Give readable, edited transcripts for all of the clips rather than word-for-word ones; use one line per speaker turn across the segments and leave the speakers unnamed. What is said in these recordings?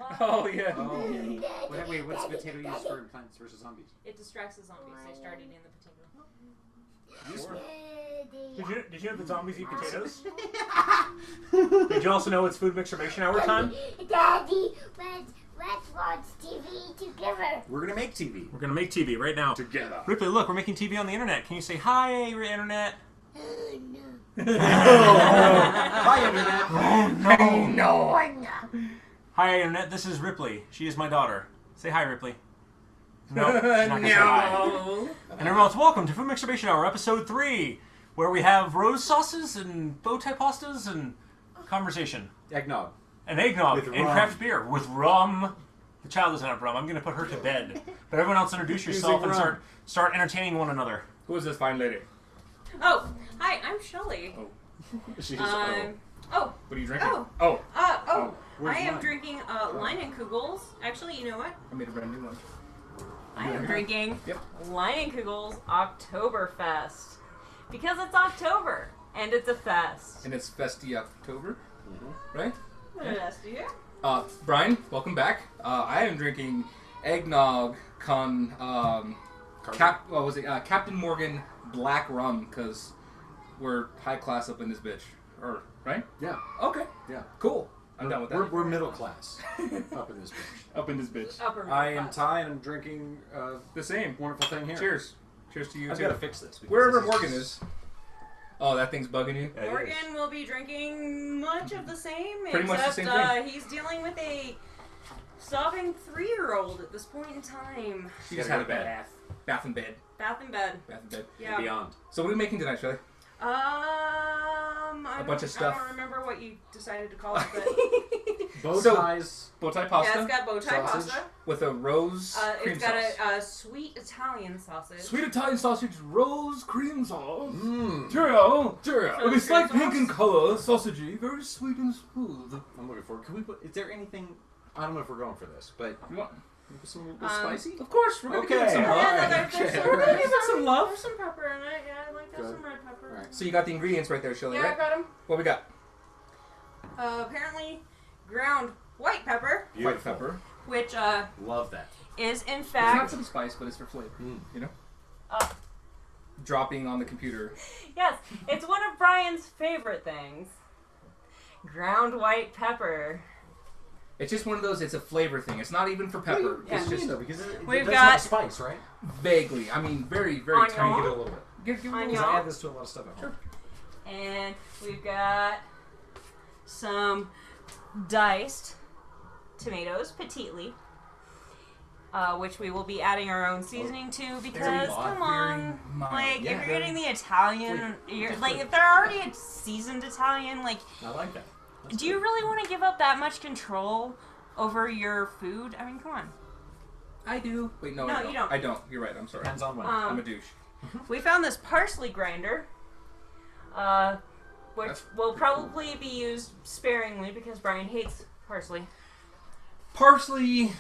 lot.
Oh, yeah.
Oh. Wait, what's potato used for Plants vs. Zombies?
It distracts the zombies. They start eating the potato.
Sure.
Did you know that zombies eat potatoes? Did you also know it's Foodmixtirbation hour time?
Daddy, let's watch TV together.
We're gonna make TV
We're gonna make TV right now.
together.
Ripley, look, we're making TV on the internet. Can you say hi, internet?
Oh, no.
Hi, internet.
Oh
No.
Hi, internet. This is Ripley. She is my daughter. Say hi, Ripley. No, she's not gonna say hi.
No.
And everyone else, welcome to Foodmixtirbation Hour, episode 3, where we have rose sauces and Bowtie pastas and conversation.
Eggnog.
And eggnog
With
and
rum.
craft beer with rum. The child doesn't have rum. I'm going to put her to bed. But everyone else introduce yourself and
rum.
start entertaining one another.
Who is this fine lady?
Oh, hi, I'm Shelly.
She's
Oh,
What are you drinking?
Oh.
Oh.
Where's
I am
mine?
drinking Leinenkugels. Actually, you know what?
I made a brand new one.
I am drinking
Yep.
Leinenkugels Oktoberfest. Because it's October, and it's a fest.
And it's Festy October, right?
What did I ask you?
Brian, welcome back. I am drinking eggnog con Captain Morgan Black Rum because we're high class up in this bitch, right?
Yeah.
Okay.
Yeah.
Cool. I'm down with that.
We're middle class up in this bitch.
Up in this bitch.
Upper middle
I am
class.
Ty, and I'm drinking
The same.
wonderful thing here.
Cheers. Cheers to you
I've
too.
got to fix this. because
Wherever
this
Morgan is. Oh, that thing's bugging you?
Yeah, it is.
Morgan will be drinking much of the same,
Pretty much the
except
same thing.
he's dealing with a sobbing 3-year-old at this point in time.
She just
Gotta
had
go
a
to bed.
bath. Bath in bed.
Bath in bed.
Bath in bed.
Yeah.
And beyond.
So what are we making tonight, Shelly?
I
bunch of stuff.
I don't remember what you decided to call it, but
Bow
So-
ties.
Bow tie pasta
yeah, it's got bow tie
sausage.
pasta.
with a rose cream
It's got
sauce.
a sweet Italian sausage.
Sweet Italian sausage, rose cream sauce.
Mmm.
Cheerio.
Cheerio.
So-
It's like
cream
pink in
sauce?
color, sausagey, very sweet and smooth.
I'm looking forward. Can we put? Is there anything? I don't know if we're going for this, but
You want?
some spicy.
Of course, we're gonna
Okay.
give it some
Yeah,
love.
no,
Alright,
there's
okay.
some,
We're gonna give it
there's
some love.
There's some pepper in it. Yeah, I'd like to have
Good.
some red pepper.
Alright.
So you got the ingredients right there, Shelly,
Yeah, I
right?
got them.
What we got?
Apparently, ground white pepper,
White
Beautiful.
pepper.
which
Love that.
is in
It's not
fact
some spice, but it's for flavor.
Mm.
You know?
Uh.
Dropping on the computer.
yes, it's one of Brian's favorite things. Ground white pepper.
It's just one of those, it's a flavor thing. It's not even for pepper.
Yeah.
It's just
though, because it
We've
does
got-
have spice, right?
vaguely. I mean, very, very
Onion.
tiny.
Give it a little bit.
Give
Onion.
Because I add this to a lot of stuff at home.
And we've got some diced tomatoes, petitely, which we will be adding our own seasoning to because, come on,
mild.
like,
Yeah,
if you're
very-
getting the Italian, like, if they're already a seasoned Italian, like,
I like that. That's
do you really want to give up that much control over your food? I mean, come on.
I do. Wait, no,
No,
I don't.
you don't.
I don't. You're right. I'm sorry.
Depends on when.
I'm a douche.
We found this parsley grinder, which
That's
will
pretty
probably be used sparingly because Brian hates parsley.
Parsley.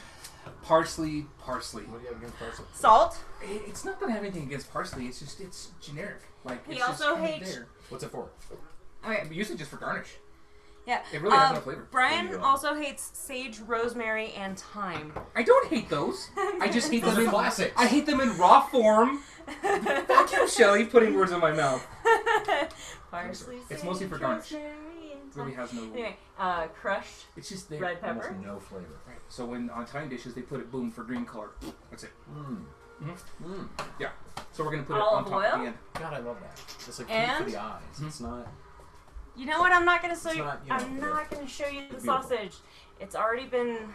What do you have against parsley?
Salt.
It's not that I have anything against parsley. It's just, it's generic. Like,
He
it's just
also
kinda
hates-
there.
What's it for?
Okay.
We use it just for garnish.
Yeah.
It really has no flavor.
Brian
There you go.
also hates sage, rosemary, and thyme.
I don't hate those. I just hate them in
Classics.
I hate them in raw form. Fuck you, Shelly, putting words in my mouth.
Parsley,
It's mostly for
sage,
garnish.
rosemary, and
Really
thyme.
has no.
Anyway, crushed
It's just there.
red pepper.
Almost no flavor.
Right. So when on Italian dishes they put it boom for green color. That's it. Yeah. So we're gonna put
Olive
it on top at
oil?
the end.
God, I love that. It's like food
And-
for the eyes. It's not.
You know what? I'm not gonna show
It's
you.
not, you know,
I'm not gonna show you the
beautiful.
sausage. It's already been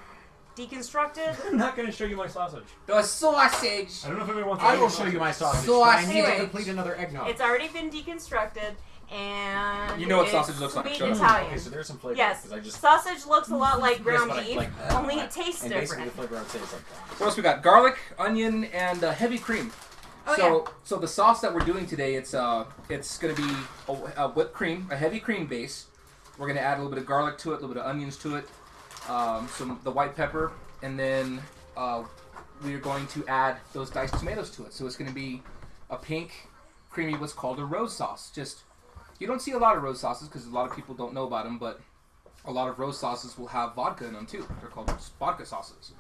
deconstructed.
I'm not going to show you my sausage.
The sausage.
I don't know if anyone wants to
I
see
will
my
show you my sausage.
Sausage.
But I need to
Anyway.
complete another eggnog.
It's already been deconstructed, and
You know what
it's
sausage looks like,
sweet
show them.
Italian.
Okay, so there's some flavor.
Yes,
'cause I just.
sausage looks a lot like ground
Yes, but I-
beef,
like,
only it tastes
and basically the
different.
flavor I would say is like.
What else we got? Garlic, onion, and heavy cream.
Oh,
So the sauce that we're doing today, it's gonna be a whipped cream, a heavy cream base. We're gonna add a little bit of garlic to it, a little bit of onions to it, the white pepper, and then we are going to add those diced tomatoes to it. So it's gonna be a pink, creamy, what's called a rose sauce. Just you don't see a lot of rose sauces because a lot of people don't know about them, but a lot of rose sauces will have vodka in them too. They're called vodka sauces.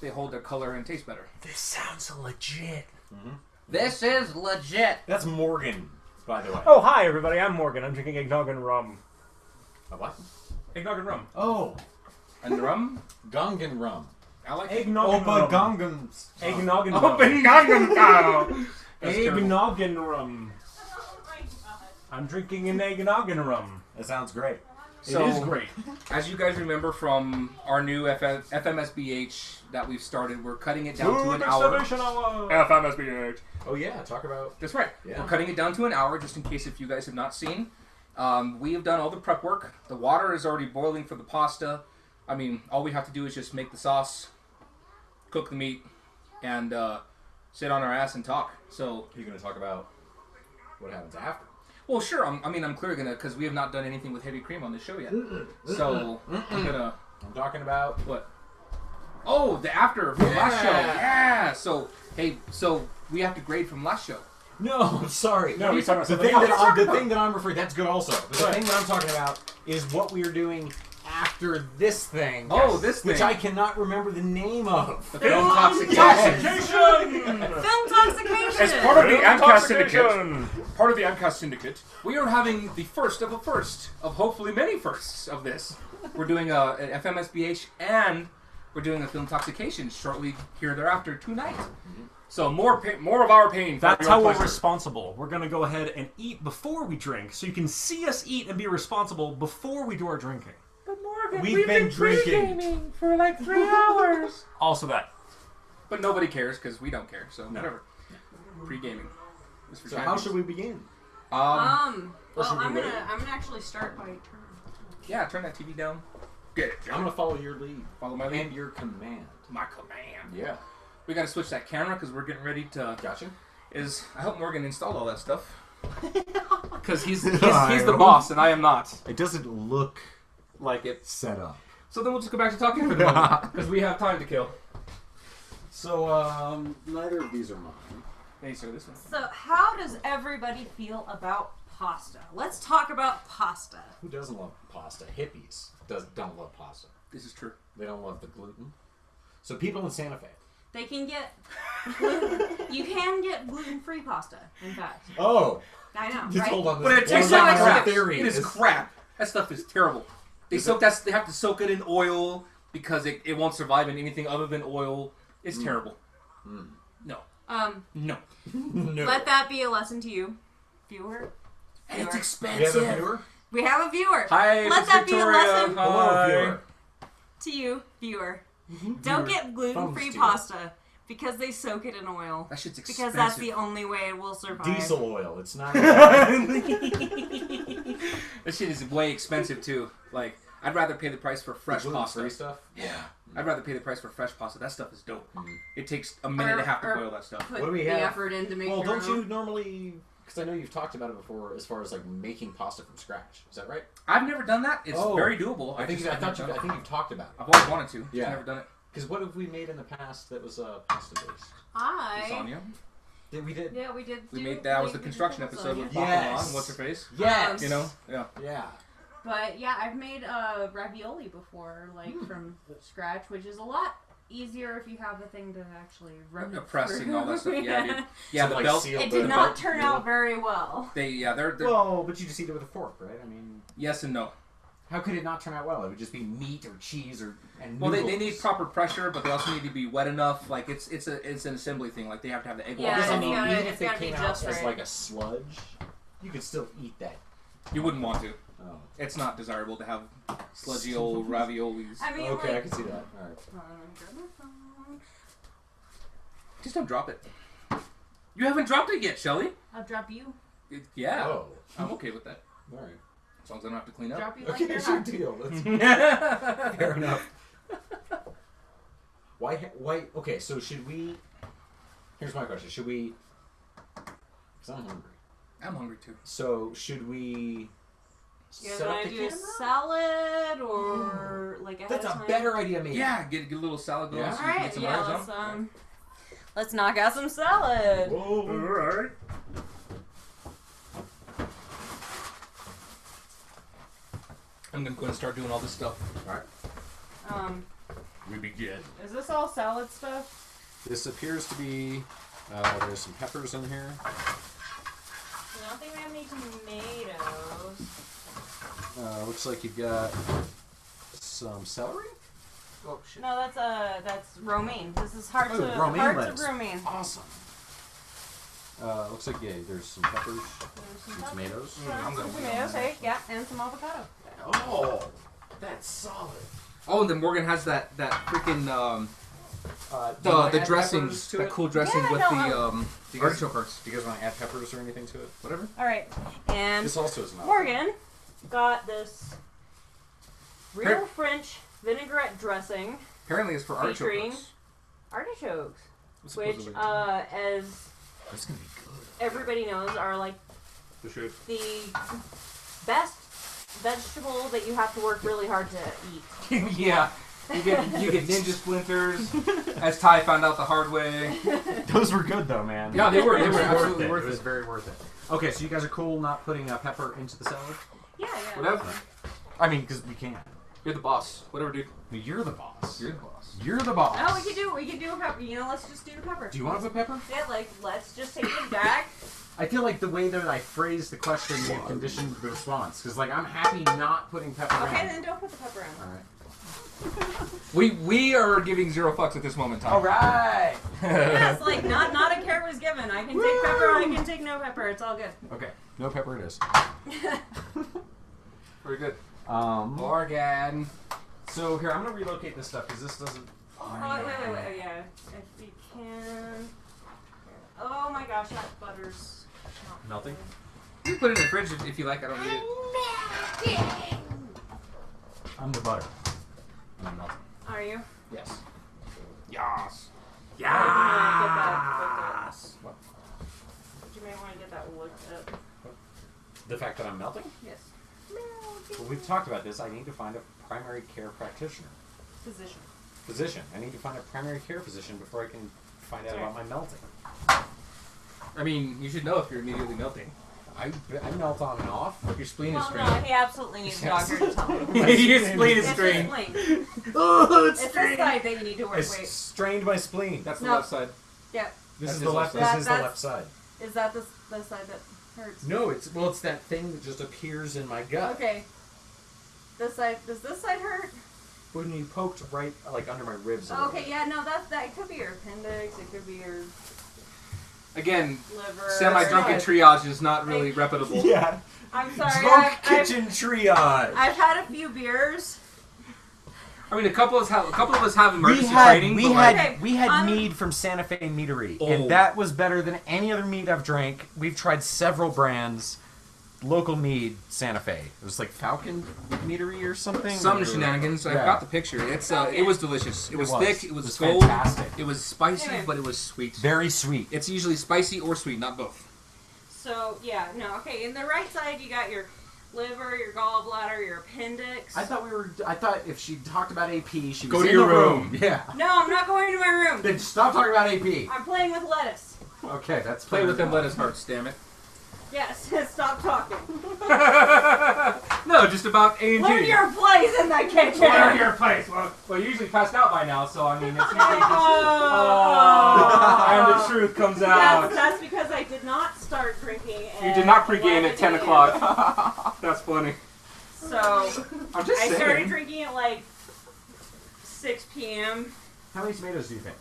They hold their color and taste better.
This sounds legit.
This is legit.
That's Morgan, by the way.
Oh, hi everybody. I'm Morgan. I'm drinking eggnog and rum.
A what?
Eggnog and rum.
Oh,
And rum?
Gungan rum.
I like it.
Eggnog and rum.
Gungans.
Eggnog and rum.
Open Gangnam Style. That's terrible.
Eggnog and rum. I'm drinking an eggnog and rum.
That sounds great.
So,
It is great.
as you guys remember from our new FMSBH that we've started, we're cutting it down to an hour.
Foodmixtirbation hour.
FMSBH.
Oh yeah, talk about.
That's right.
Yeah.
We're cutting it down to an hour, just in case if you guys have not seen. We have done all the prep work. The water is already boiling for the pasta. I mean, all we have to do is just make the sauce, cook the meat, and sit on our ass and talk. So,
You're gonna talk about what happens after.
well, sure. I'm clearly gonna, because we have not done anything with heavy cream on this show yet. So I'm gonna.
I'm talking about.
What? Oh, the after from last show. Yeah. So hey, so we have to grade from last show.
No, sorry.
No, he's talking about
The
something
thing,
else.
the thing that I'm referring, that's good also. But the thing that I'm talking about is what we are doing after this thing.
Oh, this
Which
thing.
I cannot remember the name of.
The film intoxication.
Film toxication.
As part of the AMCAS syndicate,
Intoxication.
part of the AMCAS syndicate, we are having the first of hopefully many firsts of this. We're doing an FMSBH and we're doing a film intoxication shortly here thereafter tonight. So more of our pain. For
That's
your
how we're
pleasure.
responsible. We're going to go ahead and eat before we drink, so you can see us eat and be responsible before we do our drinking.
But Morgan,
We've been drinking.
pre-gaming for like 3 hours.
Also that.
But nobody cares because we don't care. So whatever. Pre-gaming. It's for
So how
champions.
should we begin?
Well,
should we
I'm
wait?
gonna actually start by turn.
Yeah, turn that TV down. Get it.
I'm gonna follow your lead.
Follow my lead.
And your command.
My command.
Yeah.
We gotta switch that camera because we're getting ready to.
Gotcha.
I hope Morgan installed all that stuff. Because he's the boss and I am not.
It doesn't look
Like it.
set up.
So then we'll just go back to talking for the moment because we have time to kill.
So, neither of these are mine.
Hey, sir, this one.
So, how does everybody feel about pasta? Let's talk about pasta.
Who doesn't love pasta? Hippies don't love pasta.
This is true.
They don't love the gluten. So people in Santa Fe.
They can get you can get gluten-free pasta. In fact,
Oh,
I know,
just
right?
hold on.
But it tastes
Well,
like
no,
crap.
Theory
It is crap. That stuff is terrible. They have to soak it in oil because it won't survive in anything other than oil. It's terrible. No. No.
No.
Let that be a lesson to you, viewer.
And it's
Viewer.
expensive.
We have a viewer?
We have a viewer.
Hi,
Let
Miss
that be a
Victoria.
lesson
Hello, viewer.
to you, viewer. Don't get gluten-free
Thumbs to
pasta because they soak it in oil.
That shit's expensive.
Because that's the only way it will survive.
Diesel oil. It's not.
This shit is way expensive too. Like, I'd rather pay the price for fresh pasta.
Gluten-free stuff.
Yeah. I'd rather pay the price for fresh pasta. That stuff is dope. It takes a minute and a half to
Or-
boil that stuff.
Put
What do we
the
have?
effort in to make
Well,
your
don't
own.
you normally? Because I know you've talked about it before, as far as like making pasta from scratch. Is that right?
I've never done that. It's
Oh.
very doable.
I think
I've
you've
never-
talked about it.
I've always wanted to.
Yeah.
Just never done it.
Because what have we made in the past that was pasta based?
Lasagna.
We did.
Yeah, we did.
We
do-
made that was the
we did
construction
lasagna.
episode with
Yes.
Bacala and what's her face.
Yes.
You know? Yeah.
Yeah.
But yeah, I've made ravioli before, like from scratch, which is a lot easier if you have the thing to actually rub it
Pressing
through.
all that stuff. Yeah, dude. Yeah,
So,
the
like,
belt.
seal
It
the
did not
belt
turn
seal.
out very well.
They're
Well, but you just eat it with a fork, right? I mean,
yes and no.
how could it not turn out well? It would just be meat or cheese and
Well, they
noodles.
need proper pressure, but they also need to be wet enough. Like it's an assembly thing. Like they have to have the egg
Yeah,
wash.
Yes, I
it's
mean,
gotta-
even
it's
if they
gotta be
came out
just
as
right.
like a sludge, you could still eat that.
You wouldn't want to.
Oh.
It's not desirable to have sludgy old raviolis.
I mean,
Okay, I
like,
can see that. All right.
Just don't drop it. You haven't dropped it yet, Shelly.
I'll drop you.
Yeah,
Oh.
I'm okay with that.
All right.
As long as I don't have to clean up.
Drop you like
Okay,
you're
it's your
not.
deal. That's fair enough. Why? Okay, so should we? Here's my question: should we? Because I'm hungry.
I'm hungry too.
So should we?
You guys
set up
want
the
to do a
camera?
salad or like ahead
That's
of
a
time?
better idea, maybe.
Yeah, get a little salad going
Yeah.
so
All
you can
right,
get some
yeah,
eyes on.
let's knock out some salad.
Whoa.
Alright. I'm gonna go ahead and start doing all this stuff.
All right. We begin.
Is this all salad stuff?
This appears to be. There's some peppers in here.
I don't think we have any tomatoes.
Looks like you've got some celery.
Oh shit.
No, that's romaine. This is hearts of
romaine
hearts
lettuce.
of romaine.
Awesome. Looks like there's some peppers,
There's
some tomatoes.
Some tomatoes, hey, yeah, and some avocado.
Oh, that's solid.
Oh, and then Morgan has that freaking
Do you wanna
the
add
dressings,
peppers to
that
it?
cool dressing
Yeah,
with
no,
the artichoke hearts.
Do you guys want to add peppers or anything to it?
Whatever.
All right, and
This also is not.
Morgan got this real
Here.
French vinaigrette dressing,
Apparently, it's for artichoke
Featuring-
hearts.
artichokes, which,
Supposedly.
as
That's gonna be good.
everybody knows, are like
For sure.
the best vegetable that you have to work really hard to eat.
Yeah. You get ninja splinters, as Ty found out the hard way.
Those were good though, man.
Yeah, they were. They
It
were
was
absolutely
It
worth
was
it.
very worth it. Okay, so you guys are cool not putting pepper into the salad?
Yeah.
Whatever.
I mean, because we can.
You're the boss. Whatever, dude.
You're the boss.
You're the boss.
You're the boss.
No, we could do a pepper. You know, let's just do the pepper.
Do you want to put pepper?
Yeah, like, let's just take it back.
I feel like the way that I phrased the question may have conditioned the response. Because, like, I'm happy not putting pepper in.
Okay, then don't put the pepper in.
All right.
We are giving 0 fucks at this moment in time.
All right.
Yes, like, not a care was given. I can take pepper, I can take no pepper. It's all good.
Okay. No pepper it is.
Very good.
Morgan. So here, I'm gonna relocate this stuff because this doesn't.
Oh, wait, yeah. If you can. Oh my gosh, that butter's not
Melting?
You can put it in the fridge if you like. I don't need it.
I'm the butter. And I'm melting.
Are you?
Yes.
Yas.
Yes. What?
You may want to get that looked at.
The fact that I'm melting?
Yes.
Well, we've talked about this. I need to find a primary care practitioner. Physician. I need to find a primary care physician before I can find out about my melting.
I mean, you should know if you're immediately melting.
I melt on and off.
Your spleen is
Well,
strained.
no, he absolutely needs a doctor to tell him.
Your spleen is
It's
strained.
his spleen.
Oh,
It's this side that you need to work.
I
Wait.
strained my spleen.
That's the
No.
left side.
Yeah.
This
That's
is
his
the left.
left
This is
side.
the left side.
Is that the side that hurts?
No, it's that thing that just appears in my gut.
Okay. This side. Does this side hurt?
When you poked right like under my ribs. a
Okay.
little
Yeah. No. That could be your appendix. It could be your
Again,
liver.
semi-drunken triage is not really reputable.
bit. Yeah.
I'm sorry.
Drunk
I've
kitchen triage.
I've had a few beers.
I mean, a couple of us have emergency training. but like,
Okay,
we had
um,
mead from Santa Fe Meadery,
Oh.
and that was better than any other mead I've drank. We've tried several brands. Local mead, Santa Fe. It was like Falcon Meadery or something.
some
Or-
shenanigans. I've
Yeah.
got the picture. It's
Okay.
it was delicious. It was
was.
thick. It was,
It was
gold.
fantastic.
It was spicy,
Anyway.
but it was sweet.
Very sweet.
It's usually spicy or sweet, not both.
So yeah. No. Okay. In the right side, you got your liver, your gallbladder, your appendix.
I thought if she talked about AP, she
Go
was
to
in
your
the
room.
Yeah.
No, I'm not going to my room.
Then stop talking about AP.
I'm playing with lettuce.
Okay, that's
Play with them lettuce hearts, damn it.
Yes. Stop talking.
No, just about A and
Learn
G.
your place in the kitchen.
Learn your place. Well, you usually passed out by now, so I mean, it's usually just.
Oh.
And the truth comes out.
That's because I did not start drinking.
You did not pregame at 10
11
o'clock. That's funny.
So
I'm just
I
saying.
started drinking at like 6 p.m.
How many tomatoes do you think?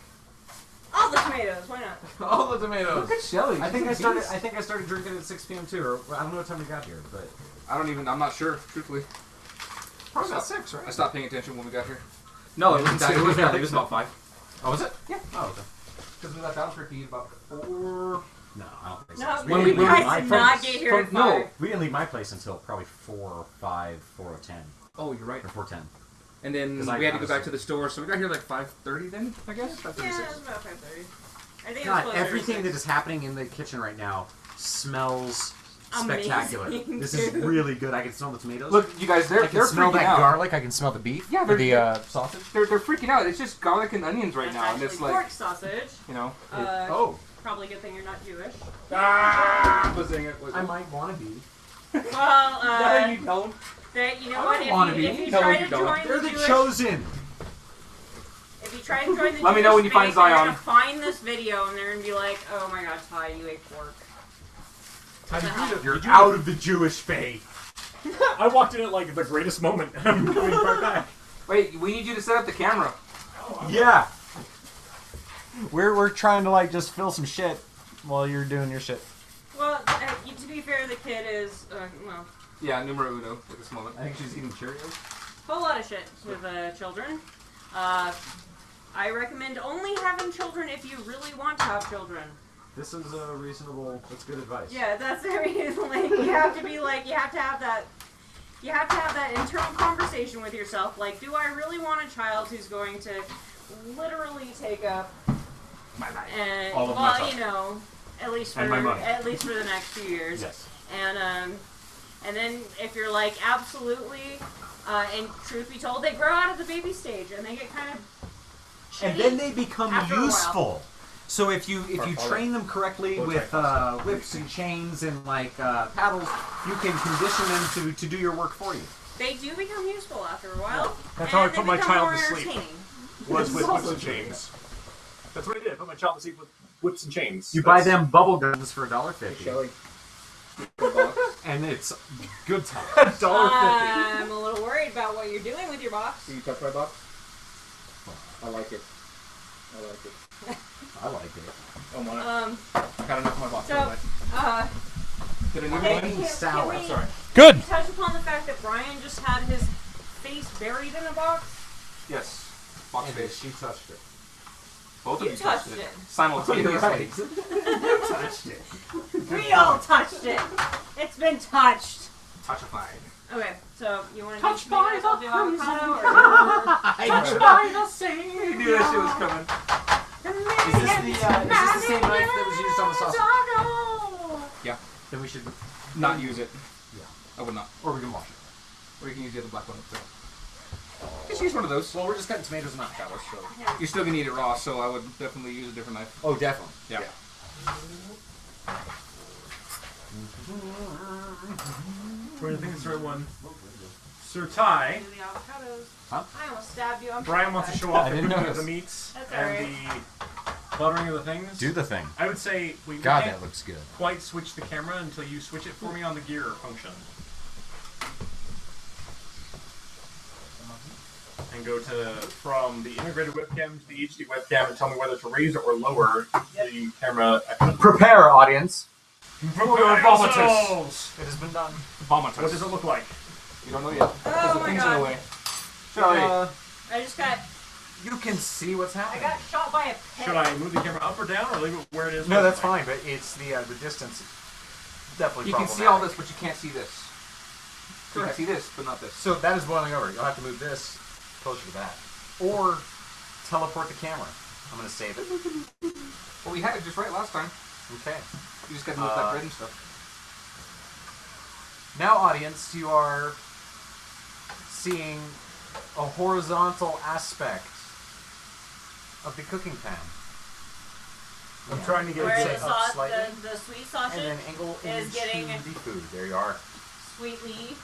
All the tomatoes. Why not?
All the tomatoes.
Look at Shelly.
I think I
She's a
started.
beast.
I think I started drinking at 6 p.m. too, or I don't know what time we got here, but
I'm not sure, truthfully.
probably about 6, right?
I stopped paying attention when we got here. No, it wasn't that. It was not. It was about 5.
Oh, was it?
Yeah.
Oh, okay.
Because we left Albuquerque about 4.
No, I don't think so.
No,
When
you
we- when
guys
we-
did
from-
not get here at
from- no.
5.
We didn't leave my place until probably 4 or 5, 4 or 10,
Oh, you're right.
or 4:10.
And then
'Cause
we had to
I
go
was-
back to the store, so we got here like 5:30 then, I guess?
Yeah,
5:36.
it was about 5:30. I think it was
God,
closer to
everything
6.
that is happening in the kitchen right now smells
Amazing,
spectacular. This is
dude.
really good. I can smell the tomatoes.
Look, you guys,
I
they're
can smell
freaking
that
out.
garlic. I can smell the beef.
Yeah,
or
they're-
the sausage.
They're freaking out. It's just garlic and onions right
That's
now, and
actually
it's like,
pork sausage.
you know.
Oh,
Probably a good thing you're not Jewish.
Ah! Was saying it.
I might want to be.
Well,
No, you don't.
That you know
I
what?
don't wanna be.
If you
No,
try
you
to
don't.
join
They're
the
the
Jewish,
chosen.
if you try to join the
Let me
Jewish
know when you find
faith, they're
Zion.
gonna find this video and they're gonna be like, "Oh my God, Ty, you ate pork."
You're out of the Jewish faith.
I walked in at like the greatest moment. I'm coming right back.
Wait, we need you to set up the camera.
Yeah. We're trying to like just fill some shit while you're doing your shit.
Well, to be fair, the kid is well,
Yeah, numero uno at this moment.
I think she's eating Cheerios.
whole lot of shit with children. I recommend only having children if you really want to have children.
This is a reasonable. That's good advice.
Yeah, that's the reason. Like, you have to be like, you have to have that internal conversation with yourself. Like, do I really want a child who's going to literally take up
My life.
and
All of my time.
you know, at least for
And my money.
the next few years.
Yes.
And then if you're like absolutely, and truth be told, they grow out of the baby stage and they get kind of shitty.
And then they become
after a while.
useful. So if you
Or
train them correctly
Bowtie
with
pasta.
whips and chains and like paddles, you can condition them to do your work for you.
They do become useful after a while.
That's how I
and
put
they
my
become
child
more
to sleep.
entertaining.
Was with whips and chains. That's what I did. I put my child to sleep with whips and chains.
You buy them bubble guns for $1.50,
Shelly.
and it's good time.
I'm a little worried about what you're doing with your box.
Do you touch my box? I like it. I like it.
I like it.
Oh my.
Um,
I got enough of my box.
so,
anyway. Did I need
Hey,
one?
can-
sour.
can we-
I'm sorry.
Good.
touch upon the fact that Brian just had his face buried in a box?
Yes. Box
And
face.
she touched it.
Both of
You
you
touched
touched
it.
Simultaneously.
touched it.
We all touched it. It's been touched.
Touchified.
Okay, so you want to
Touched
do
by
tomatoes? I'll do avocado. Or
Touched by the sea.
You knew that shit was coming.
Is this the same knife that was used on the sausage?
Yeah.
Then we should,
Not use it.
Yeah.
I would not.
or we can wash it.
Or you can use the other black one. So. Just use one of those.
Well, we're just cutting tomatoes and avocados, so.
You're still gonna eat it raw, so I would definitely use a different knife.
Oh, definitely.
Yeah.
Where do you think it's the right one? Sir Ty.
do the avocados.
Huh?
I almost stabbed you. I'm
Brian
sorry,
wants to
guys.
show off
I
the
didn't
cooking of
notice.
the meats
That's
and
alright.
the buttering of the things.
Do the thing.
I would say we
God,
can't
that looks good.
quite switch the camera until you switch it for me on the gear function. And go from the integrated webcam to the HD webcam and tell me whether to raise or lower the camera.
Prepare, audience.
Vomitus.
It has been done.
Vomitus.
What does it look like?
You don't know yet. Because the
my
thing's in
God.
the way. Shelly.
I just got.
You can see what's
I
happening.
got shot by a pet.
Should I move the camera up or down or leave it where it is?
No, that's
presently?
fine, but it's the distance. Definitely
You can see all this, but you can't see this. You can see this, but not this.
So that is boiling over. You'll have to move this closer to that. Or teleport the camera. I'm going to save it.
Well, we had it just right last time.
Okay.
You just got to move that bread and stuff.
Now, audience, you are seeing a horizontal aspect of the cooking pan.
I'm trying to get
Where
it
the,
up
sauce,
slightly.
the sweet sausage
And then angle
is
into
getting
the food. There you are.
sweetly.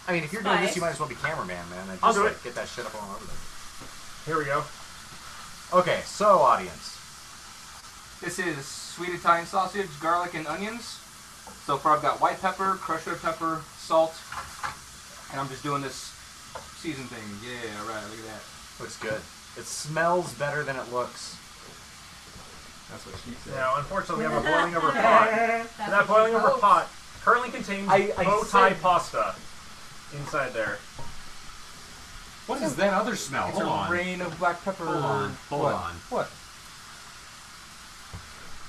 I mean, if you're doing this, you
Spice.
might as well be cameraman, man. And
I'll
just
do
like,
it.
get that shit up all over there.
Here we go.
Okay, so audience.
This is sweet Italian sausage, garlic, and onions. So far I've got white pepper, crushed red pepper, salt, and I'm just doing this season thing. Yeah, right, look at that.
Looks good. It smells better than it looks.
That's what she said.
Now, unfortunately, we have a boiling over pot. And that boiling over pot currently contains
I
Bowtie
said-
pasta inside there.
What is that other smell?
It's a rain of black pepper.
Hold on. Hold
What?
on.
What?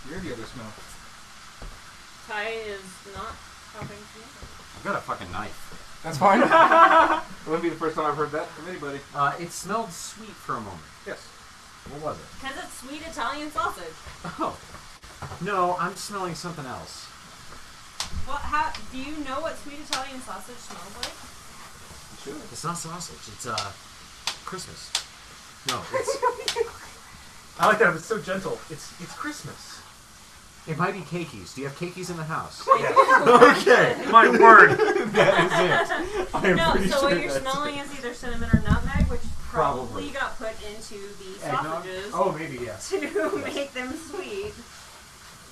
You're the other smell.
Ty is not chopping tomatoes.
I've got a fucking knife.
That's fine. It wouldn't be the first time I've heard that from anybody.
It smelled sweet for a moment.
Yes.
What was it?
Because it's sweet Italian sausage.
Oh. No, I'm smelling something else.
Well, do you know what sweet Italian sausage smells like?
Sure.
It's not sausage. It's Christmas. No, it's
I like that. It's so gentle. It's Christmas.
It might be cakeys. Do you have cakeys in the house?
Okay, my word.
That is it. I'm
No,
pretty
so
sure
what you're
that's
smelling
it.
is either cinnamon or nutmeg, which probably
Probably.
got put into the
Eggnog?
sausages
Oh, maybe, yes.
to make them sweet.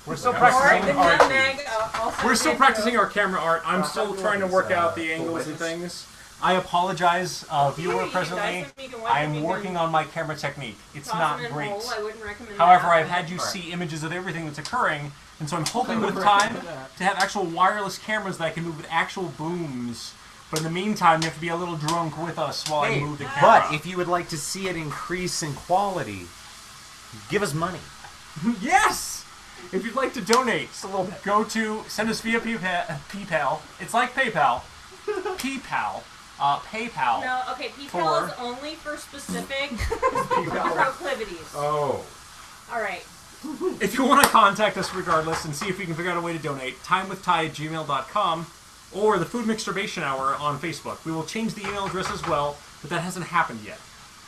We're still
Or the
practicing art.
nutmeg also
We're still
did
practicing
go.
our camera art. I'm still trying to work out the angles and things. I apologize, viewer,
You can
presently.
dice them, you can wipe
I
them,
am
you
working
can
on my camera technique. It's
toss
not
them in
great.
whole. I wouldn't recommend
However,
that.
I've had you see images of everything that's occurring, and so I'm hoping with time to have actual wireless cameras that I can move with actual booms. But in the meantime, you have to be a little drunk with us while I move the camera.
But if you would like to see it increase in quality, give us money.
Yes! If you'd like to donate, send us via PayPal. It's like PayPal. PayPal. PayPal.
No, okay, PayPal
For-
is only for specific proclivities.
Oh.
Alright.
If you want to contact us regardless and see if we can figure out a way to donate, timewithty@gmail.com or the Foodmixtirbation Hour on Facebook. We will change the email address as well, but that hasn't happened yet.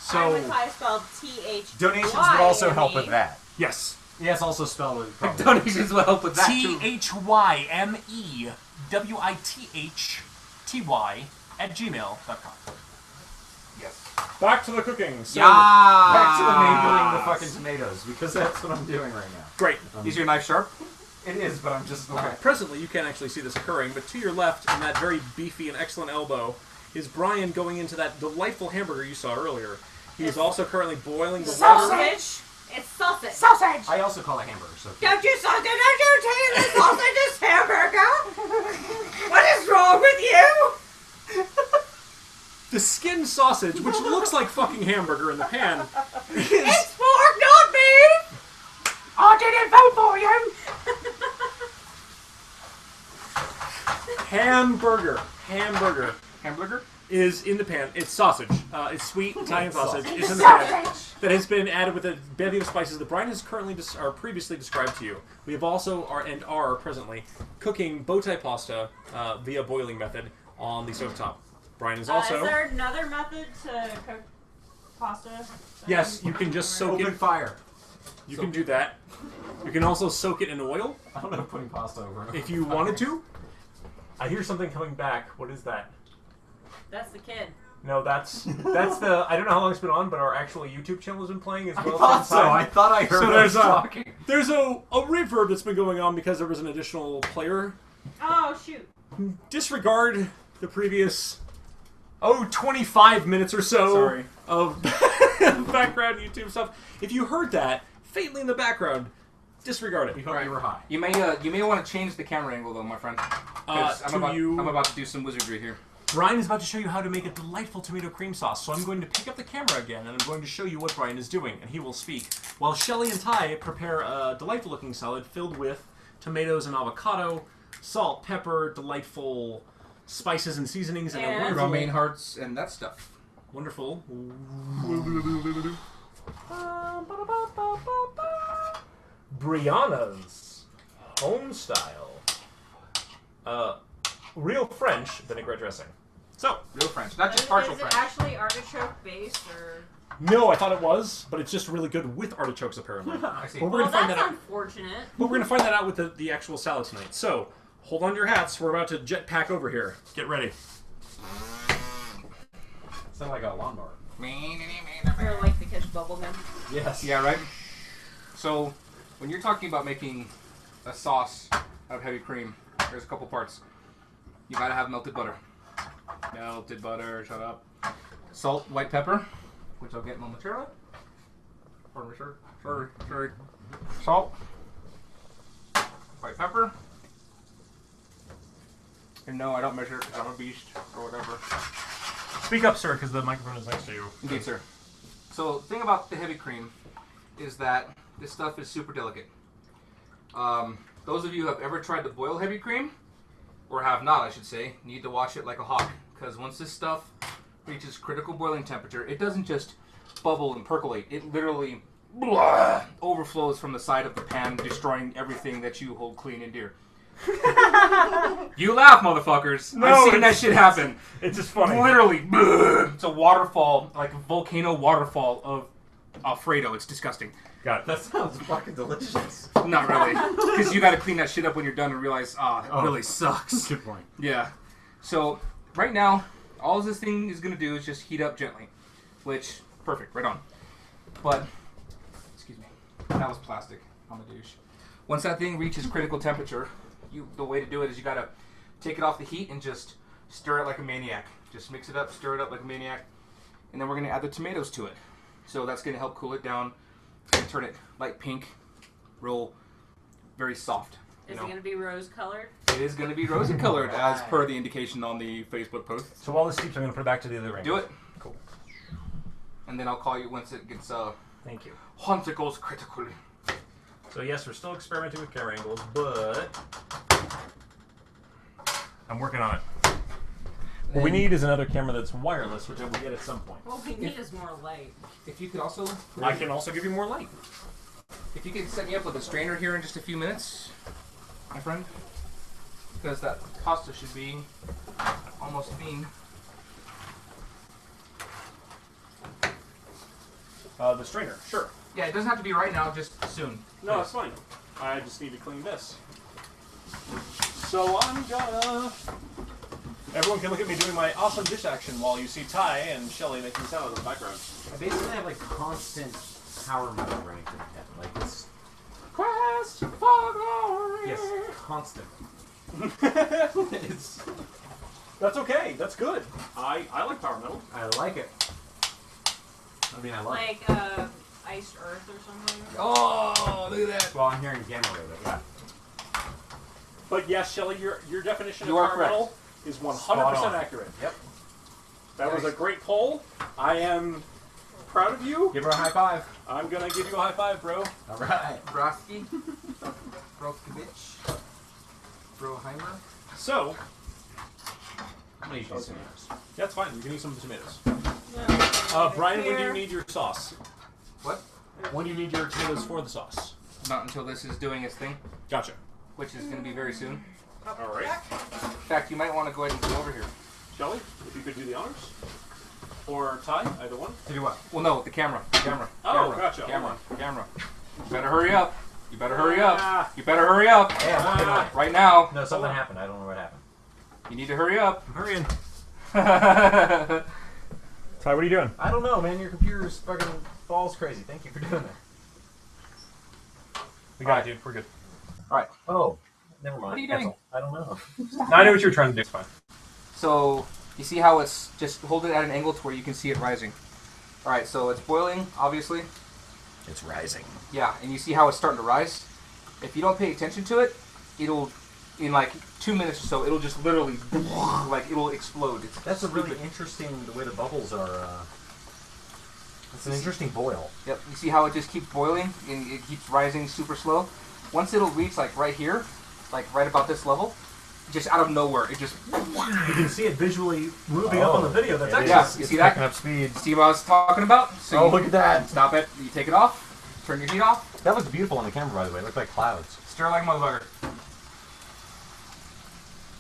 Time with
So,
Ty spelled T-H.
Donations would also help with that.
yes.
Yeah, it's also spelled with probably.
Donations will help with that too.
THYMEWITHY@gmail.com.
Yes.
Back to the cooking. So,
Back to the mangling the fucking tomatoes, because that's what I'm doing right now.
Great.
Is your knife sharp?
It is, but I'm just not.
Presently, you can't actually see this occurring, but to your left, in that very beefy and excellent elbow, is Brian going into that delightful hamburger you saw earlier. He is also currently boiling the water.
Sausage. It's sausage.
Sausage.
I also call it hamburger, so.
Don't you sausage? Don't you tell the sausage is hamburger? What is wrong with you?
The skinned sausage, which looks like fucking hamburger in the pan, is
It's pork, not beef.
I didn't vote for you.
hamburger.
Hamburger?
Is in the pan. It's sausage. It's sweet Italian sausage. It's in the pan. That has been added with a bevy of spices that Brian has currently previously described to you. We have also are presently cooking Bowtie pasta via boiling method on the stovetop. Brian is also.
Is there another method to cook pasta?
Yes, you can just soak
Open
it.
fire.
You can do that. You can also soak it in oil
I don't know putting pasta over.
if you wanted to. I hear something coming back. What is that?
That's the kid.
No, that's the. I don't know how long it's been on, but our actual YouTube channel has been playing as well.
I thought so. I thought I heard
So
us
there's
talking.
There's a reverb that's been going on because there was an additional player.
Oh, shoot.
Disregard the previous 25 minutes or so
Sorry.
of background YouTube stuff. If you heard that faintly in the background, disregard it.
We hope you were high.
You may want to change the camera angle though, my friend. 'Cause I'm about to do some wizardry here.
Brian is about to show you how to make a delightful tomato cream sauce, so I'm going to pick up the camera again, and I'm going to show you what Brian is doing, and he will speak, while Shelly and Ty prepare a delightful-looking salad filled with tomatoes and avocado, salt, pepper, delightful spices and seasonings, and a
And-
wonderful...
Romaine hearts and that stuff.
Wonderful. Brianna's home style. Real French vinaigrette dressing. So,
Real French, not just partial
Is
French.
it actually artichoke based or?
no, I thought it was, but it's just really good with artichokes apparently.
I see.
But we're
Well,
gonna find
that's
that out.
unfortunate.
But we're gonna find that out with the actual salad tonight. So, hold on to your hats. We're about to jetpack over here. Get ready.
Sound like a lawnmower.
Or like the kid's bubblegum.
Yes.
Yeah, right? So, when you're talking about making a sauce out of heavy cream, there's a couple parts. You gotta have melted butter. Melted butter, shut up. Salt, white pepper, which I'll get momentarily. Pardon me, sir. Sorry. Salt, white pepper. And no, I don't measure it because I'm a beast or whatever.
Speak up, sir, because the microphone is next to you.
Indeed, sir. So, the thing about the heavy cream is that this stuff is super delicate. Those of you who have ever tried to boil heavy cream, or have not, I should say, need to watch it like a hawk. Because once this stuff reaches critical boiling temperature, it doesn't just bubble and percolate. It literally overflows from the side of the pan, destroying everything that you hold clean and dear. You laugh, motherfuckers.
No,
I've seen that
it's-
shit happen.
It's just funny.
Literally, it's a waterfall, like a volcano waterfall of Alfredo. It's disgusting.
Got it.
That sounds fucking delicious.
Not really, because you got to clean that shit up when you're done and realize, it really sucks.
Good point.
Yeah. So right now, all this thing is gonna do is just heat up gently, which perfect, right on. But excuse me, that was plastic. I'm a douche. Once that thing reaches critical temperature, the way to do it is you gotta take it off the heat and just stir it like a maniac. Just mix it up, stir it up like a maniac, and then we're gonna add the tomatoes to it. So that's gonna help cool it down and turn it light pink, real, very soft.
Is it going to be rose colored?
It is going to be rosy colored, as per the indication on the Facebook post.
So while this steeps, I'm going to put it back to the other ring.
Do it.
Cool.
And then I'll call you once it gets,
Thank you.
once it goes critical.
So yes, we're still experimenting with camera angles, but I'm working on it. What we need is another camera that's wireless, which I will get at some point.
What we need is more light.
If you could also...
I can also give you more light.
If you could set me up with a strainer here in just a few minutes, my friend. Because that pasta should be almost being...
The strainer, sure.
Yeah, it doesn't have to be right now, just soon.
No, that's fine. I just need to clean this. So I'm gonna... Everyone can look at me doing my awesome dish action while you see Ty and Shelly making salad in the background.
I basically have like constant power mode running through my head. Like it's
Quest for glory!
yes, constant.
That's okay. That's good. I like power metal.
I like it. I mean, I like it.
Like iced earth or something?
Oh, look at that.
Well, I'm hearing gamma with it. Yeah.
But yes, Shelly, your definition
You
of
are
power
correct.
metal is 100%
Spot on.
accurate.
Yep.
That was a great poll. I am proud of you.
Give her a high five.
I'm gonna give you a high five, bro.
All right.
Broski. Brokovich. Broheimer.
So,
I'm gonna eat these tomatoes.
that's fine. You can eat some of the tomatoes.
No,
Brian, when do you need your sauce?
What?
When do you need your tomatoes for the sauce?
Not until this is doing its thing,
Gotcha.
which is going to be very soon.
All right.
In fact, you might want to go ahead and come over here.
Shelly, if you could do the honors. Or Ty, either one.
To do what?
Well, no, the camera. Camera.
Oh,
camera.
gotcha.
Camera. Camera. You better hurry up. You better hurry up.
Ah.
You better hurry up.
Hey, I'm working on it.
Right now.
No, something happened. I don't know what happened.
You need to hurry up.
I'm hurrying.
All
Ty, what are you doing?
I don't know, man. Your computer's fucking balls crazy. Thank you for doing that.
We got it, dude. We're good.
right.
Oh, never mind.
What are you doing?
I don't know.
Now I know what you were trying to do. It's fine.
So you see how it's just hold it at an angle to where you can see it rising. All right. So it's boiling, obviously.
It's rising.
Yeah, and you see how it's starting to rise. If you don't pay attention to it, it'll in like 2 minutes or so, it'll just literally like it'll explode. It's
That's a really
stupid.
interesting, the way the bubbles are, it's an interesting boil.
Yep. You see how it just keeps boiling and it keeps rising super slow. Once it'll reach like right here, like right about this level, just out of nowhere, it just.
You can see it visually moving up on the video. That's
It
actually.
is.
you
It's
see that?
picking up speed.
See what I was talking about? So
Oh,
you
look at that.
Stop it. You take it off. Turn your heat off.
That looks beautiful on the camera, by the way. It looked like clouds.
Stir like a motherfucker.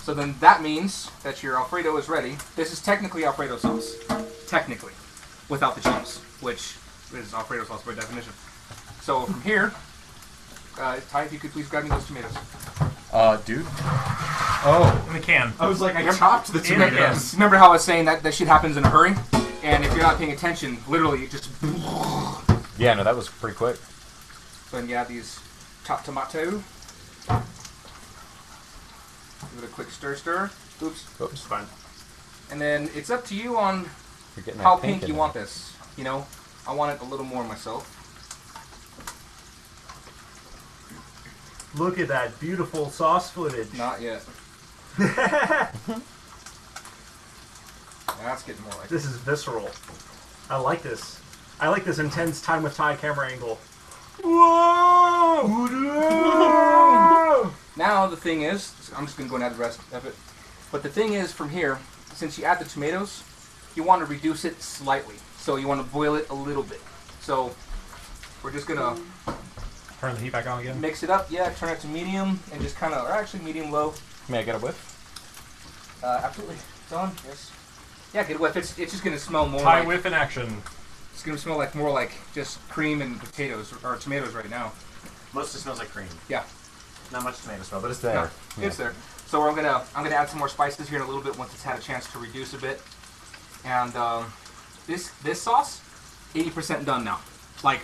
So then that means that your Alfredo is ready. This is technically Alfredo sauce. Technically. Without the cheese, which is Alfredo sauce by definition. So from here, Ty, if you could please grab me those tomatoes.
Dude. Oh.
In the can.
I was like, I chopped the
Remember,
tomatoes.
remember how I was saying that shit happens in a hurry? And if you're not paying attention, literally it just...
Yeah, no, that was pretty quick.
So then you add these chopped tomato. Give it a quick stir. Oops.
Oops.
Fine.
And then it's up to you on
You're getting
how
that
pink
in
you
there.
want this. You know, I want it a little more myself.
Look at that beautiful sauce footage.
Not yet. That's getting more like
This is visceral. I like this. I like this intense time with Ty camera angle. Whoa!
Now the thing is, I'm just going to go and add the rest of it. But the thing is, from here, since you add the tomatoes, you want to reduce it slightly. So you want to boil it a little bit. So we're just going to
Turn the heat back on again.
mix it up. Yeah, turn it to medium and just kind of, or actually medium low.
May I get a whiff?
Absolutely. It's on. Yes. Yeah, get a whiff. It's just going to smell more
Ty
like...
whiff in action.
It's gonna smell like more like just cream and potatoes or tomatoes right now.
Mostly smells like cream.
Yeah.
Not much tomato smell, but it's there.
No, it's there. So I'm gonna add some more spices here in a little bit once it's had a chance to reduce a bit. And this sauce, 80% done now. Like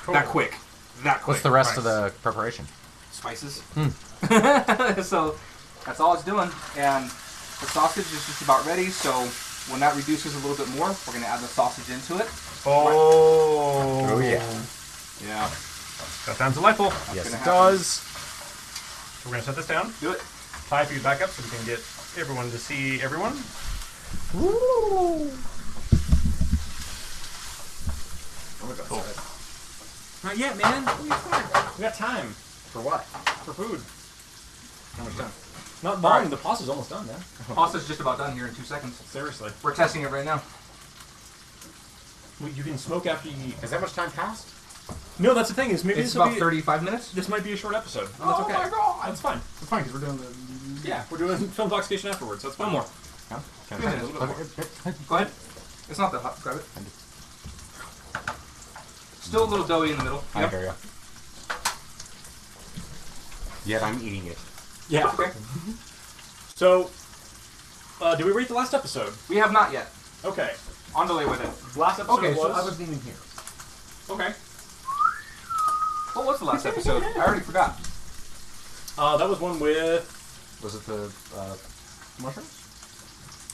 that quick.
What's the rest of the preparation?
Spices. So that's all it's doing. And the sausage is just about ready. So when that reduces a little bit more, we're gonna add the sausage into it.
Oh yeah.
Yeah.
That sounds delightful.
Yes, it
does. We're gonna set this down.
Do it.
Tie for you back up so we can get everyone to see everyone.
Woo!
Cool.
Not yet, man. We got time.
For what?
For food.
How much time?
Not long.
Alright.
The pasta's almost done, man.
Pasta's just about done here in 2 seconds.
Seriously.
We're testing it right now.
You can smoke after you eat.
Has that much time passed?
No, that's the thing. Is maybe
It's
this will
about
be
35 minutes.
This might be a short episode. And
Oh
that's okay.
my God.
That's fine. That's fine because we're doing the. Yeah, we're doing film intoxication afterwards. So that's fine.
One more.
No? Can
Give me a little bit more. Go ahead. It's not that hot. Grab it. Still a little doughy in the middle.
I hear ya. Yet I'm eating it.
Yeah.
Okay.
So, did we rate the last episode?
We have not yet.
Okay.
On delay with it.
Last episode
Okay, so
was.
I wasn't even here.
Okay.
What was the last episode? I already forgot.
That was one with.
Was it the mushrooms?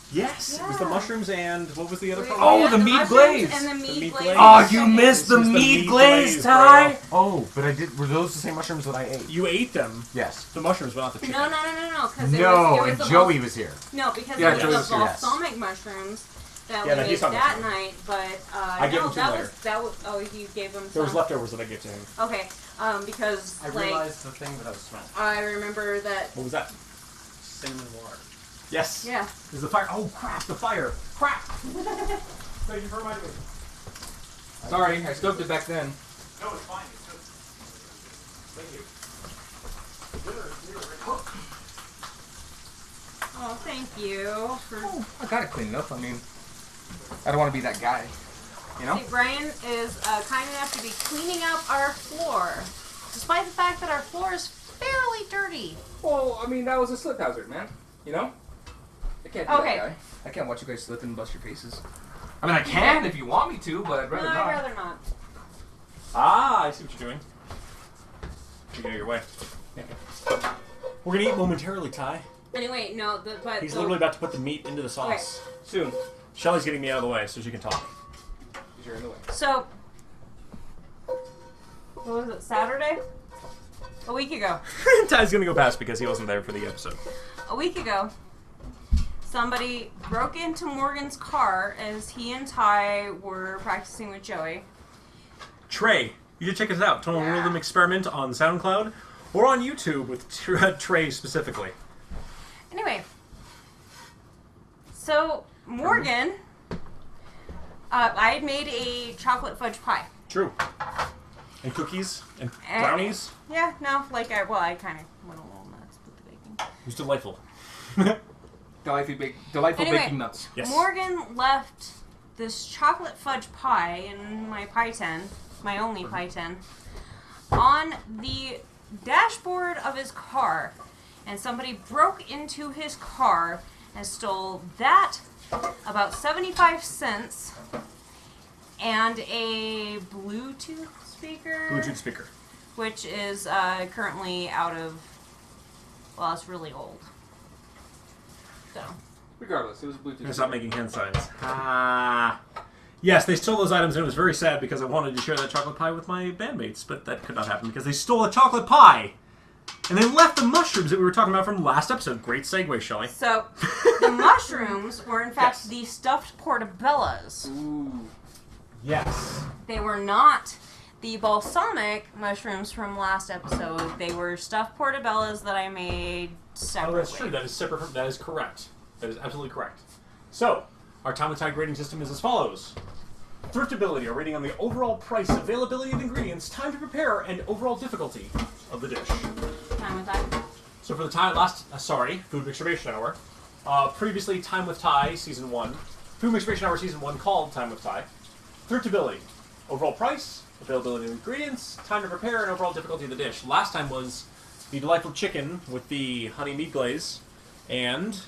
Yes, it was the
Yeah.
mushrooms and what was the other part?
Oh,
Yeah,
the meat
mushrooms
glaze.
And the
meat
meat
glaze.
glaze.
Oh, you missed
This
the
was the
meat
meat
glaze,
glaze,
Ty.
bro.
Oh, but I did. Were those the same mushrooms that I ate?
You ate them.
Yes.
The mushrooms, but not the chicken.
No, because
No,
it was
and
the
Joey was here.
No, because
Yeah,
it
Joey
was
was
the
here.
balsamic mushrooms that
Yeah,
we
that
made
he's talking
that
about.
night. But
I gave
no,
him to him later.
that was. Oh, you gave them.
There was
some.
leftovers that I gave to him.
Okay, because
I
like
realized the thing that I was smelling.
I remember that.
What was that?
Cinnamon water.
Yes.
Yeah.
There's the fire. Oh crap! The fire. Crap. Thank you for reminding me.
Sorry, I stoked it back then.
No, it's fine. It's good. Thank you.
Oh, thank you for.
I gotta clean it up. I mean, I don't want to be that guy. You know?
See, Brian is kind enough to be cleaning up our floor, despite the fact that our floor is fairly dirty.
Well, I mean, that was a slip hazard, man. You know? I can't be
Okay.
that guy. I can't watch you guys slip and bust your faces. I mean, I can if you want me to, but I'd rather
No,
not.
I'd rather not.
Ah, I see what you're doing. You get out of your way. We're gonna eat momentarily, Ty.
Anyway, no, but
He's literally about to put the meat into the sauce.
Soon.
Shelly's getting me out of the way so she can talk.
You're in the way.
So, what was it? Saturday? A week ago.
Ty's gonna go past because he wasn't there for the episode.
A week ago, somebody broke into Morgan's car as he and Ty were practicing with Joey.
Trey, you should check us out. Total Rhythm Experiment on SoundCloud or on YouTube with Trey specifically.
Anyway, so Morgan, I had made a chocolate fudge pie.
True. And cookies and brownies.
Yeah, no, like I kind of went a little nuts with the baking.
It was delightful.
Delightful
Anyway,
baking nuts.
Yes.
Morgan left this chocolate fudge pie in my pie tin, my only pie tin, on the dashboard of his car, and somebody broke into his car and stole that, about 75 cents, and a Bluetooth speaker.
Bluetooth speaker.
Which is currently out of, well, it's really old. So.
Regardless, it was Bluetooth.
I'm gonna stop making hand signs. Ah. Yes, they stole those items and it was very sad because I wanted to share that chocolate pie with my bandmates, but that could not happen because they stole a chocolate pie! And they left the mushrooms that we were talking about from last episode. Great segue, Shelley.
So, the mushrooms were in fact
Yes.
the stuffed portobellas.
Ooh.
Yes.
They were not the balsamic mushrooms from last episode. They were stuffed portobellas that I made separately.
Oh, that's true. That is separate from, that is correct. That is absolutely correct. So, our time and tide grading system is as follows. Thriftability, a rating on the overall price, availability of ingredients, time to prepare, and overall difficulty of the dish.
Time with that.
So for the time Foodmixtirbation Hour. Previously, Time with Ty, Season 1. Foodmixtirbation Hour, Season 1, called Time with Ty. Thriftability. Overall price, availability of ingredients, time to prepare, and overall difficulty of the dish. Last time was the delightful chicken with the honey meat glaze, and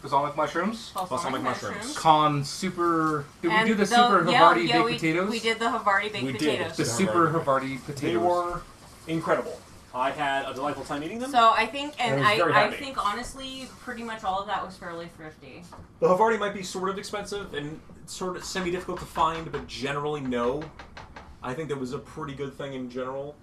Balsamic mushrooms.
balsamic mushrooms.
Con super. Did we
And
do the
the-
super Havarti baked
we,
potatoes?
We did the Havarti baked
We did.
potatoes.
The super Havarti potatoes.
They were incredible. I had a delightful time eating them.
So I think,
I
and
was very
I
happy.
think honestly, pretty much all of that was fairly thrifty.
The Havarti might be sort of expensive and sort of semi-difficult to find, but generally no. I think that was a pretty good thing in general.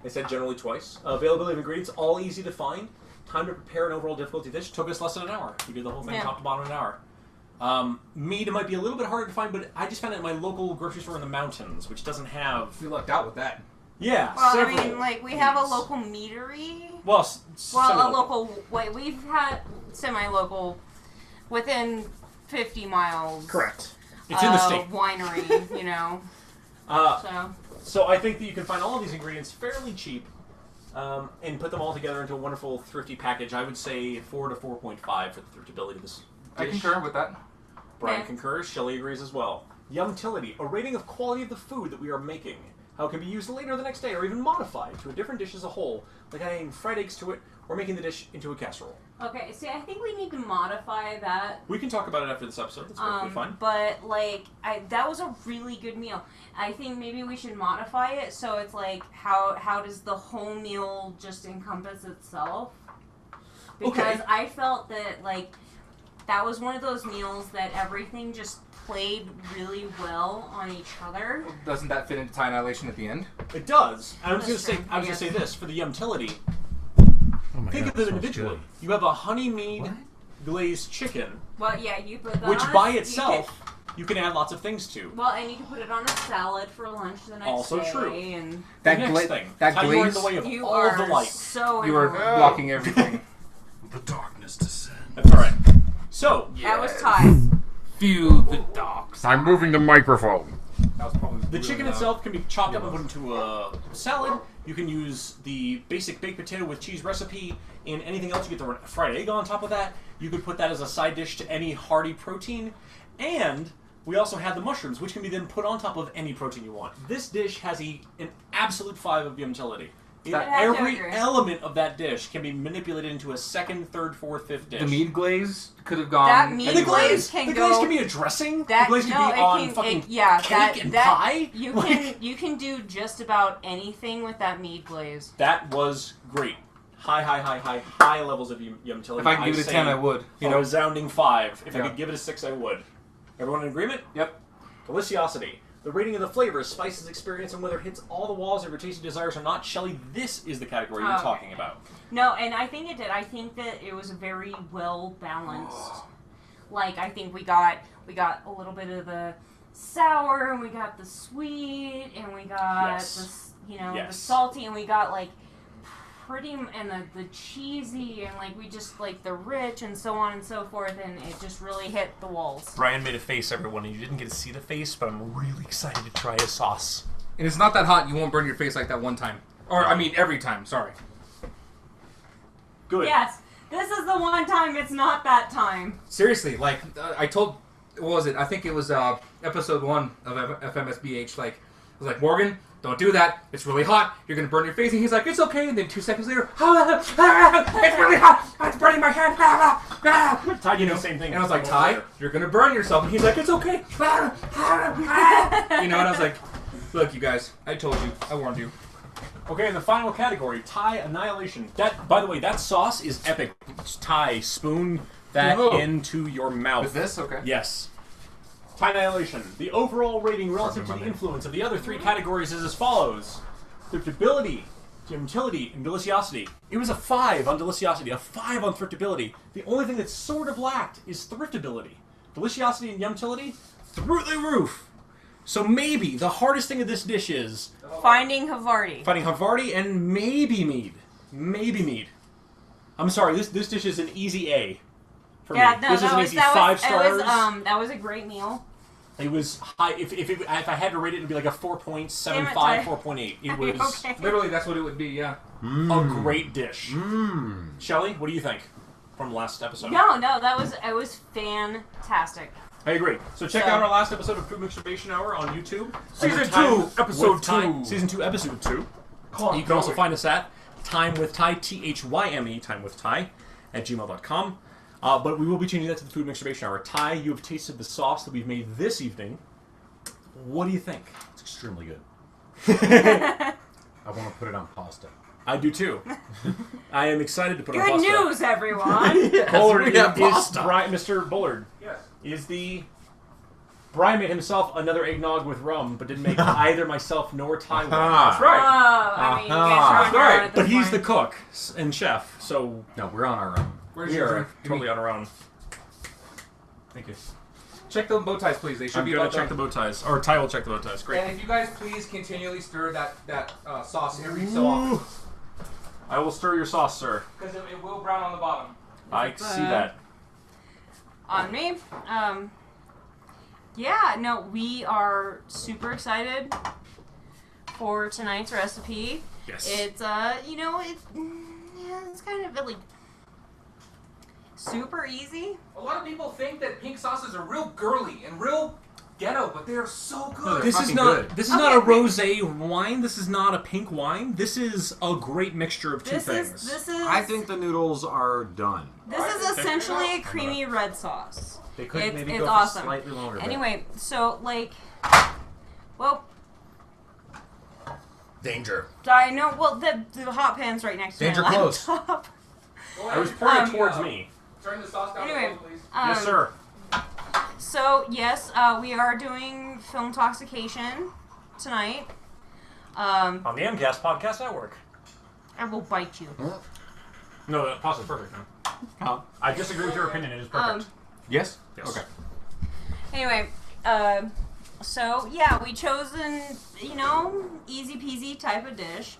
I said generally twice. Availability of ingredients, all easy to find. Time to prepare an overall difficulty dish took us less than an hour. We did the whole thing top to bottom in an hour. Meat, it might be a little bit harder to find, but I just found it at my local grocery store in the mountains, which doesn't have...
We lucked out with that.
Yeah,
Well,
several
I mean, like we have a
meats.
local meadery.
Well,
Well, a
semi-local.
local. Wait, we've had semi-local within 50 miles.
Correct. It's in the state.
Winery, you know. So
So I think that you can find all of these ingredients fairly cheap, and put them all together into a wonderful thrifty package. I would say 4 to 4.5 for the thriftability of this dish.
I concur with that.
Brian
Yeah.
concurs. Shelley agrees as well. Yumtility, a rating of quality of the food that we are making. How it can be used later the next day, or even modified to a different dish as a whole, like adding fried eggs to it, or making the dish into a casserole.
okay, see, I think we need to modify that.
We can talk about it after this episode. That's perfectly fine.
But like, that was a really good meal. I think maybe we should modify it so it's like how does the whole meal just encompass itself? Because
Okay.
I felt that like that was one of those meals that everything just played really well on each other.
Doesn't that fit into Thai annihilation at the end?
It does. I was going
That's
to say.
true,
I was going to
yes.
say this for the yumtility.
Oh my
Think
God,
of them
that smells
individually.
good.
You have a honey mead glazed chicken,
Well, yeah, you put that
which
on
by
you
itself you can add lots of things to.
could- well, and you can put it on a salad for lunch the next
Also
day.
true.
And
That
Next
gla-
thing.
that
How you are in
glaze.
the way of
you
all
are
the light.
so
You are
annoying.
blocking everything.
The darkness descends.
That's all right. So
That was Thai.
Feel the dogs.
I'm moving the microphone.
That was probably
the
really
chicken
loud.
itself can be chopped up and put into a salad. You can use the basic baked potato with cheese recipe in anything else. You get the fried egg on top of that. You could put that as a side dish to any hearty protein. And we also have the mushrooms, which can be then put on top of any protein you want. This dish has an absolute 5 of yumtility. Every
agree.
element of that dish can be manipulated into a second, third, fourth, fifth dish.
The mead glaze could have gone.
That mead
and the
glaze
glaze,
can
the
go-
glaze can be a dressing.
That
the glaze can
no,
be
it
on
can,
fucking
yeah,
cake
that
and
that
pie.
you
Like,
can do just about anything with that mead glaze.
that was great. High levels of yumtility.
If I could give it a
say
10, I would. You
a
know.
resounding 5. If I
Yeah.
could give it a 6, I would. Everyone in agreement?
Yep.
Deliciosity. The rating of the flavors, spices, experience, and whether it hits all the walls of your tasty desires or not. Shelley, this is the category you're
Okay.
talking about.
No, and I think it did. I think that it was very well balanced. Like I think we got a little bit of the sour, and we got the sweet, and we got
Yes.
the the
Yes.
salty, and we got like pretty and the cheesy, and like we just like the rich, and so on and so forth, and it just really hit the walls.
Brian made a face, everyone, and you didn't get to see the face, but I'm really excited to try his sauce.
And it's not that hot, you won't burn your face like that one time. Or, I mean, every time, sorry.
Good.
Yes, this is the one time it's not that time.
Seriously, like, I told, what was it? I think it was episode 1 of FMSBH, like, I was like, Morgan, don't do that. It's really hot. You're going to burn your face. And he's like, it's okay. And then 2 seconds later, it's really hot. It's burning my hand.
Ty did the same thing.
And I was like, Ty, you're going to burn yourself. And he's like, it's okay. You know, and I was like, look, you guys, I told you. I warned you.
Okay, in the final category, Thai Annihilation. That, by the way, that sauce is epic. Thai, spoon that
Whoa.
into your mouth.
Is this? Okay.
Yes. Thai Annihilation. The overall rating relative to the influence of the other 3 categories is as follows. Thriftability, utility, and deliciosity. It was a 5 on deliciosity, a 5 on thriftability. The only thing that sort of lacked is thriftability. Deliciosity and utility, through the roof. So maybe the hardest thing of this dish is
Finding Havarti.
finding Havarti and maybe mead. Maybe mead. I'm sorry, this dish is an easy A for
Yeah,
me.
no,
This is
that
an
was
easy
that
5
was
stars.
that was a great meal.
It was high. If I had to rate it, it'd be like a 4.75,
Damn it, Ty.
4.8. It
Are you
was
okay?
Literally, that's what it would be, yeah.
a great dish. Shelley, what do you think from last episode?
No, that was fantastic.
I agree. So check out our last episode of Foodmixtirbation Hour on YouTube.
Season
Time
2, episode
with Ty.
2.
Season 2, episode 2. You can also find us at Time with Ty, THYME, Time with Ty, at gmail.com. But we will be changing that to the Foodmixtirbation Hour. Ty, you have tasted the sauce that we've made this evening. What do you think?
It's extremely good. I want to put it on pasta.
I do too. I am excited to put on
Good
pasta.
news, everyone!
Bullard
we have
is
pasta.
Mr. Bullard.
Yes.
Is the Brian made himself another eggnog with rum, but didn't make either myself nor Ty one.
That's
Oh, I mean, you guys are on your own at this
But he's the
point.
cook and chef, so
No, we're on our own.
Where's
we
your
are
drink?
totally on our own. Thank you.
Check the bow ties, please. They should
I'm
be
going
about
to check the
done.
bow ties. Or Ty will check the bow ties. Great.
And if you guys please continually stir that sauce every so often,
I will stir your sauce, sir.
because it will brown on the bottom.
I see that.
On me. Yeah, no, we are super excited for tonight's recipe.
Yes.
It's it's kind of like super easy.
A lot of people think that pink sauces are real girly and real ghetto, but they are so good.
This is
fucking
not.
good.
This is not a rosé wine. This is not a pink wine. This is a great mixture of two things.
This is
I think the noodles are done.
this is essentially a creamy red sauce.
They could
It's-
maybe
it's
go for
awesome.
slightly longer. but-
Anyway, so like, well,
Danger.
I know. Well, the hot pan's right next to
Danger
my
close.
laptop.
Go
I
ahead
was
and
pouring it
Um,
towards me.
turn the sauce down
Anyway,
low, please.
Yes, sir.
So yes, we are doing film intoxication tonight.
On the MCAST Podcast Network.
I will bite you.
No, that pasta's perfect now. I disagree with your opinion. It is perfect.
Yes?
Yes.
Okay.
Anyway, so yeah, we chose an easy peasy type of dish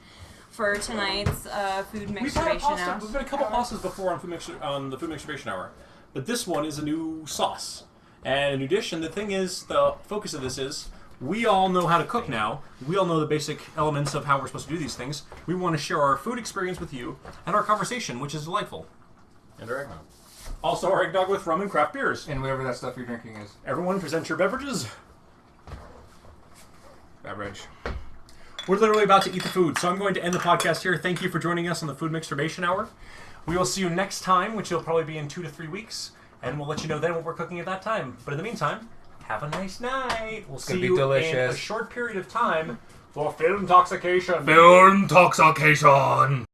for tonight's food
We've had a
mixturbation
pasta.
hour.
We've had a couple pastas before on the Foodmixtirbation Hour, but this one is a new sauce and a new dish. And the thing is, the focus of this is we all know how to cook now. We all know the basic elements of how we're supposed to do these things. We want to share our food experience with you and our conversation, which is delightful.
And our eggnog.
Also, our eggnog with rum and craft beers.
And whatever that stuff you're drinking is.
Everyone, present your beverages. Beverage. We're literally about to eat the food, so I'm going to end the podcast here. Thank you for joining us on the Foodmixtirbation Hour. We will see you next time, which will probably be in 2 to 3 weeks, and we'll let you know then what we're cooking at that time. But in the meantime, have a nice night. We'll see
gonna be
you in
delicious.
a short period of time for film intoxication.
Film intoxication.